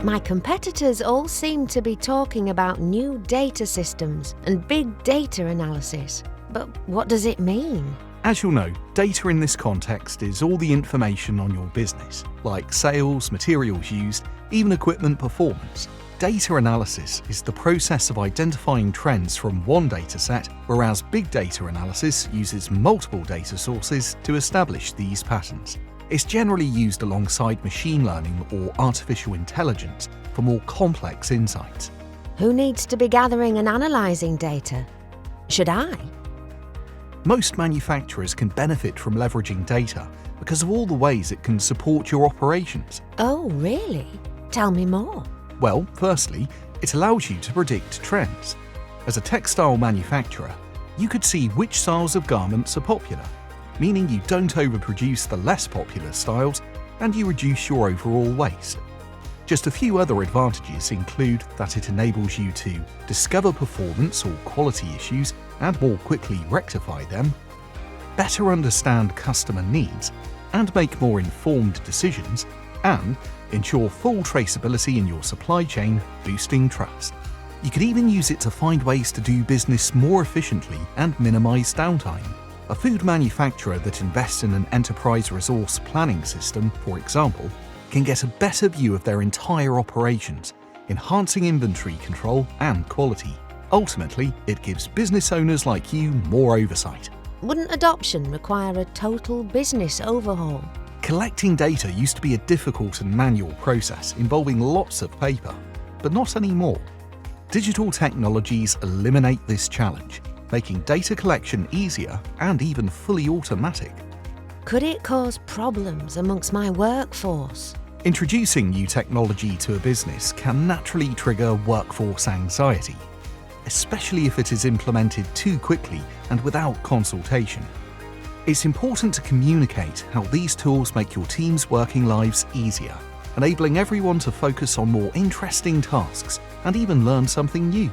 My competitors all seem to be talking about new data systems and big data analysis. But what does it mean? As you'll know, data in this context is all the information on your business, like sales, materials used, even equipment performance. Data analysis is the process of identifying trends from one dataset, whereas big data analysis uses multiple data sources to establish these patterns. It's generally used alongside machine learning or artificial intelligence for more complex insights. Who needs to be gathering and analysing data? Should I? Most manufacturers can benefit from leveraging data because of all the ways it can support your operations. Oh, really? Tell me more. Well, firstly, it allows you to predict trends. As a textile manufacturer, you could see which styles of garments are popular, meaning you don't overproduce the less popular styles and you reduce your overall waste. Just a few other advantages include that it enables you to discover performance or quality issues and more quickly rectify them, better understand customer needs and make more informed decisions, and ensure full traceability in your supply chain, boosting trust. You could even use it to find ways to do business more efficiently and minimize downtime. A food manufacturer that invests in an enterprise resource planning system, for example, can get a better view of their entire operations, enhancing inventory control and quality. Ultimately, it gives business owners like you more oversight. Wouldn't adoption require a total business overhaul? Collecting data used to be a difficult and manual process involving lots of paper, but not anymore. Digital technologies eliminate this challenge, making data collection easier and even fully automatic. Could it cause problems amongst my workforce? Introducing new technology to a business can naturally trigger workforce anxiety, especially if it is implemented too quickly and without consultation. It's important to communicate how these tools make your team's working lives easier, enabling everyone to focus on more interesting tasks and even learn something new.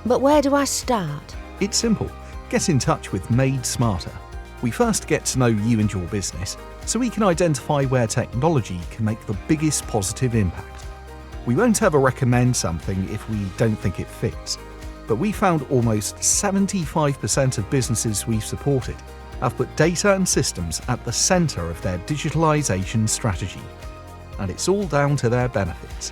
But where do I start? It's simple. Get in touch with Made Smarter. We first get to know you and your business so we can identify where technology can make the biggest positive impact. We won't ever recommend something if we don't think it fits, but we found almost 75% of businesses we've supported have put data and systems at the center of their digitalization strategy. And it's all down to their benefits.